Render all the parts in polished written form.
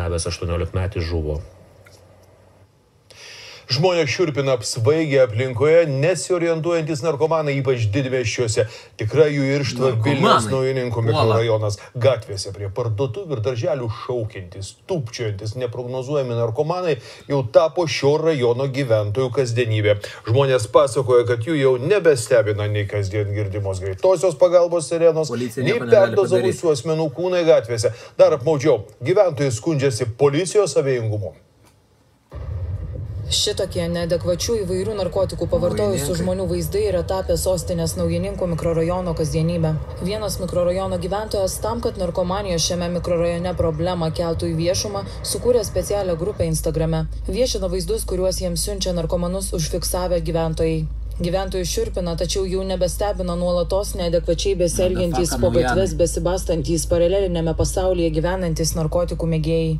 vairavęs 18-metis žuvo. Žmonės šiurpina apsvaigę aplinkoje, nesiorientuojantis narkomanai, ypač didmiesčiuose. Tikra jų irštva Vilniaus Naujininkų mikrorajonas. Gatvėse prie parduotuvių ir darželių šaukiantis, tūpčiojantis, neprognozuojami narkomanai jau tapo šio rajono gyventojų kasdienybė. Žmonės pasakoja, kad jų jau nebestebina nei kasdien girdimos greitosios pagalbos sirenos, nei perdozavusių asmenų kūnai gatvėse. Dar apmaudžiau, gyventojai skundžiasi policijos abejingumu. Šitokie neadekvačių įvairių narkotikų pavartojusių žmonių vaizdai yra tapę sostinės Naujininkų mikrorajono kasdienybę. Vienas mikrorajono gyventojas tam, kad narkomanijos šiame mikrorajone problemą keltų į viešumą, sukūrė specialią grupę Instagrame. Viešina vaizdus, kuriuos jiems siunčia narkomanus užfiksavę gyventojai. Gyventojų šiurpina, tačiau jau nebestebina nuolatos neadekvačiai besielgiantys po gatves besibastantys paralelinėme pasaulyje gyvenantys narkotikų mėgėjai,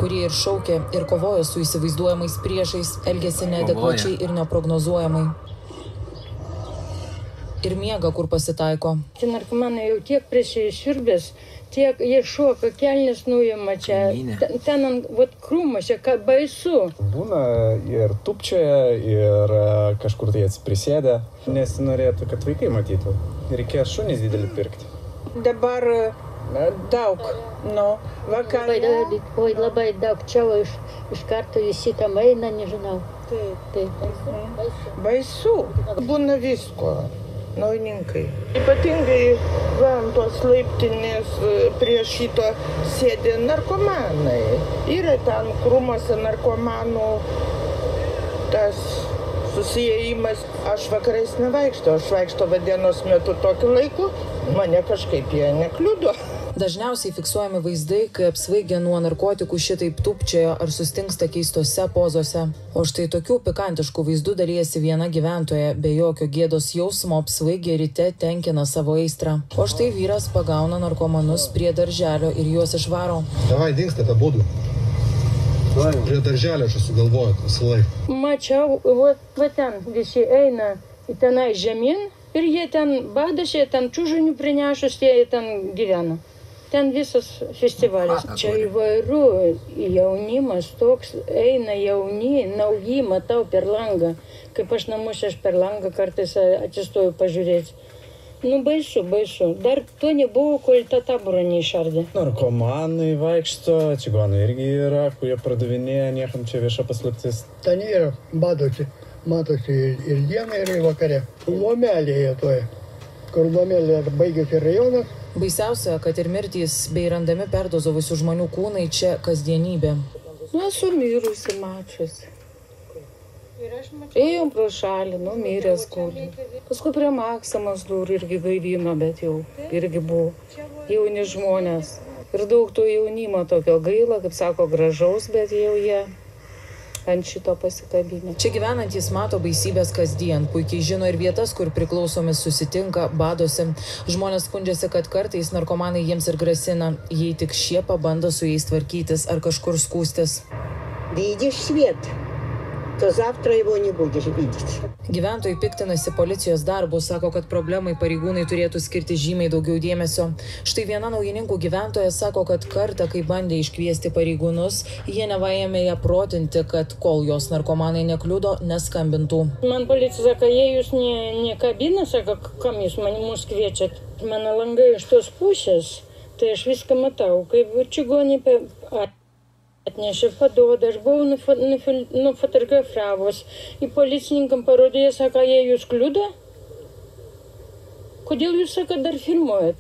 kurie ir šaukia, ir kovoja su įsivaizduojamais priešais, elgiasi neadekvačiai ir neprognozuojamai. Ir miega, kur pasitaiko. Čia narkomanai jau tiek prisiširbės, tiek jie šoka, kelnes nuima čia, ten vat krūmuose, ką baisu. Būna ir tupčioje, ir kažkur tai atsiprisėdę, nesinorėtų, kad vaikai matytų. Reikės šunys didelį pirkti. Dabar daug, Oi, labai daug, čia iš karto visi tam eina, nežinau. Taip. Baisu. Būna visko, naujininkai. Ypatingai ant tos laiptinės prie šito sėdi narkomanai. Yra ten krūmuose narkomanų tas susiėjimas. Aš vakarais nevaikštau, aš vaikštau dienos metu tokiu laiku, mane kažkaip jie nekliudo. Dažniausiai fiksuojami vaizdai, kai apsvaigę nuo narkotikų šitaip tupčioja ar sustingsta keistose pozose. O štai tokių pikantiškų vaizdų dalijasi viena gyventoja, be jokio gėdos jausmo apsvaigę ryte tenkina savo aistrą. O štai vyras pagauna narkomanus prie darželio ir juos išvaro. Davai, dingsta tą būdų. Prie darželio aš esu galvojęs visą laiką. Mačiau, va ten visi eina į tenai žemyn ir jie ten badasi, ten čiužinių prinešus, jie ten gyvena. Ten visas festivalis. Čia įvairių jaunimas toks, eina jauni, nauji, matau per langą. Kaip aš namuose, aš per langą kartais atsistoju pažiūrėti. Baisu. Dar to nebuvo, kol tą taborą neišardė. Narkomanai vaikšto, čigonai irgi yra, kurie pardavinėja, niekam čia vieša paslaptis. Ten yra, matosi ir dieną, ir vakare. Lomelėje toje, kur lomelėje baigėsi rajonas. Baisiausia, kad ir mirtys bei randami perdozavusių žmonių kūnai čia kasdienybė. Esu mirusi mačiusi. Ėjom pro šalį, miręs kūlį. Paskui prie Maksimos durų irgi gaivino, bet jau irgi buvo jauni žmonės. Ir daug to jaunimo tokio gaila, kaip sako, gražaus, bet jau jie ant šito pasikabinę. Čia gyvenantys mato baisybės kasdien, puikiai žino ir vietas, kur priklausomi susitinka, badosi. Žmonės skundžiasi, kad kartais narkomanai jiems ir grasina, jei tik šie pabando su jais tvarkytis ar kažkur skūstis. Видишь свет, то завтра его не будешь видеть. Gyventojai piktinasi policijos darbu, sako, kad problemai pareigūnai turėtų skirti žymiai daugiau dėmesio. Štai viena Naujininkų gyventoja sako, kad kartą, kai bandė iškviesti pareigūnus, jie nevaėmė ją protinti, kad kol jos narkomanai nekliudo, neskambintų. Man policija sako, jei jūs nekabina, sako, kam jūs mus kviečiat? Mano langai iš tos pusės, tai aš viską matau, kaip čigonį atnešė paduodą, aš buvau nufotografavus. Į policininkam parodė, sako, jei jūs kliudo? Kodėl jūs, sako, dar filmuojat?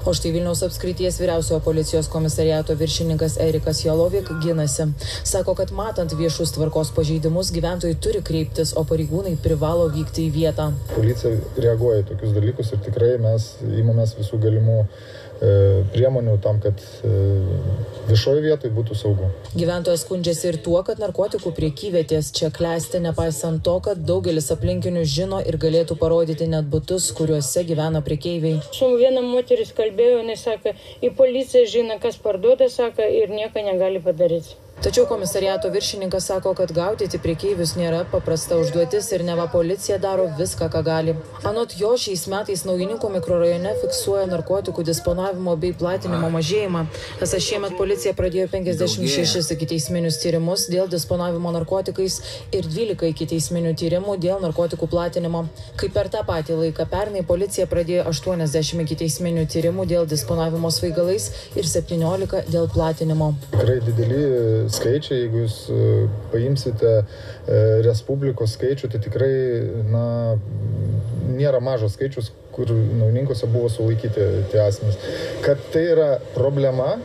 O štai Vilniaus apskrities vyriausiojo policijos komisariato viršininkas Erikas Jalovik ginasi. Sako, kad matant viešus tvarkos pažeidimus, gyventojai turi kreiptis, o pareigūnai privalo vykti į vietą. Policija reaguoja į tokius dalykus ir tikrai mes imamės visų galimų priemonių tam, kad viešoje vietoje būtų saugu. Gyventojas skundžiasi ir tuo, kad narkotikų priekyvietės čia klesti, nepaisant to, kad daugelis aplinkinių žino ir galėtų parodyti net butus, kuriuose gyvena prekeiviai. Su viena moteris kalbėjo, jinai sako, į policiją žino, kas parduoda, sako, ir nieko negali padaryti. Tačiau komisariato viršininkas sako, kad gaudyti prekeivius nėra paprasta užduotis ir neva policija daro viską, ką gali. Anot jo, šiais metais Naujininkų mikrorajone fiksuoja narkotikų disponavimo bei platinimo mažėjimą. Esą šiemet policija pradėjo 56 ikiteisminius tyrimus dėl disponavimo narkotikais ir 12 ikiteisminių tyrimų dėl narkotikų platinimo. Kaip per tą patį laiką pernai policija pradėjo 80 ikiteisminių tyrimų dėl disponavimo svaigalais ir 17 dėl platinimo. Tikrai dideli skaičiai, jeigu jūs paimsite Respublikos skaičių, tai tikrai nėra mažas skaičius, kur Naujininkuose buvo sulaikyti tie asmenys. Kad tai yra problema,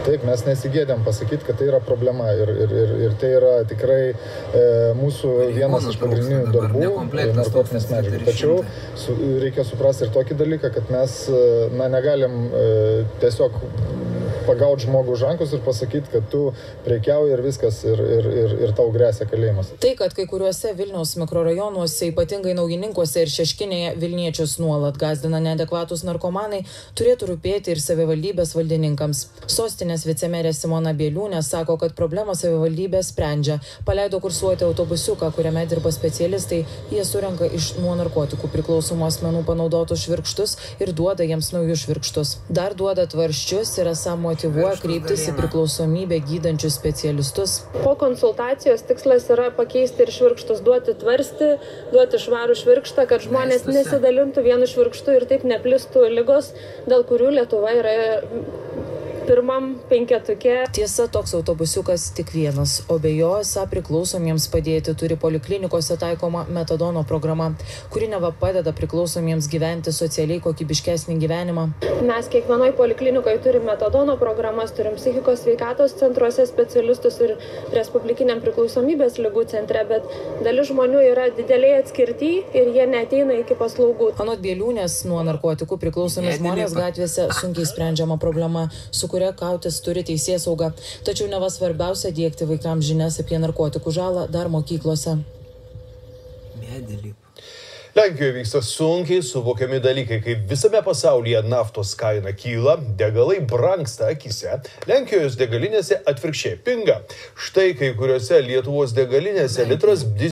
taip, mes nesigėdėm pasakyti, kad tai yra problema ir tai yra tikrai mūsų vienas iš pagrindinių darbų narkotinės medžiagos. Tačiau reikia suprasti ir tokį dalyką, kad mes negalim tiesiog pagauti žmogų už rankos ir pasakyti, kad tu prekiauji ir viskas ir tau gresia kalėjimas. Tai, kad kai kuriuose Vilniaus mikrorajonuose, ypatingai Naujininkuose ir Šeškinėje, Vilniečius nuolat gąsdina neadekvatus narkomanai, turėtų rūpėti ir savivaldybės valdininkams. Sostinės vicemerė Simona Bieliūnė sako, kad problemą savivaldybė sprendžia. Paleido kursuoti autobusiuką, kuriame dirba specialistai. Jie surenka iš nuo narkotikų priklausomų asmenų panaudotus švirkštus ir duoda jiems naujus švirkštus. Dar duoda tvarsčius ir esą motyvuoja kreiptis į priklausomybę gydančius specialistus. Po konsultacijos tikslas yra pakeisti ir švirkštus, duoti tvarstį, duoti švarų švirkštą, kad žmonės nesidalintų vienu švirkštu ir taip neplistų ligos, dėl kurių Lietuva yra pirmam penketuke. Tiesa, toks autobusiukas tik vienas, o be jo esą priklausomiems padėti turi poliklinikose taikoma metadono programa, kuri neva padeda priklausomiems gyventi socialiai kokybiškesnį gyvenimą. Mes kiekvienoj poliklinikoje turim metadono programas, turim psichikos sveikatos centruose specialistus ir Respublikiniam priklausomybės ligų centre, bet dalis žmonių yra dideliai atskirti ir jie neateina iki paslaugų. Anot Bieliūnės, nuo narkotikų priklausomi žmonės gatvėse sunkiai sprendžiama problema, su kuria kautis turi teisėsauga. Tačiau neva svarbiausia diegti vaikams žinias apie narkotikų žalą dar mokyklose. Lenkijoje vyksta sunkiai suvokiami dalykai, kai visame pasaulyje naftos kaina kyla, degalai brangsta akise, Lenkijos degalinėse atvirkščiai pinga. Štai kai kuriuose Lietuvos degalinėse litras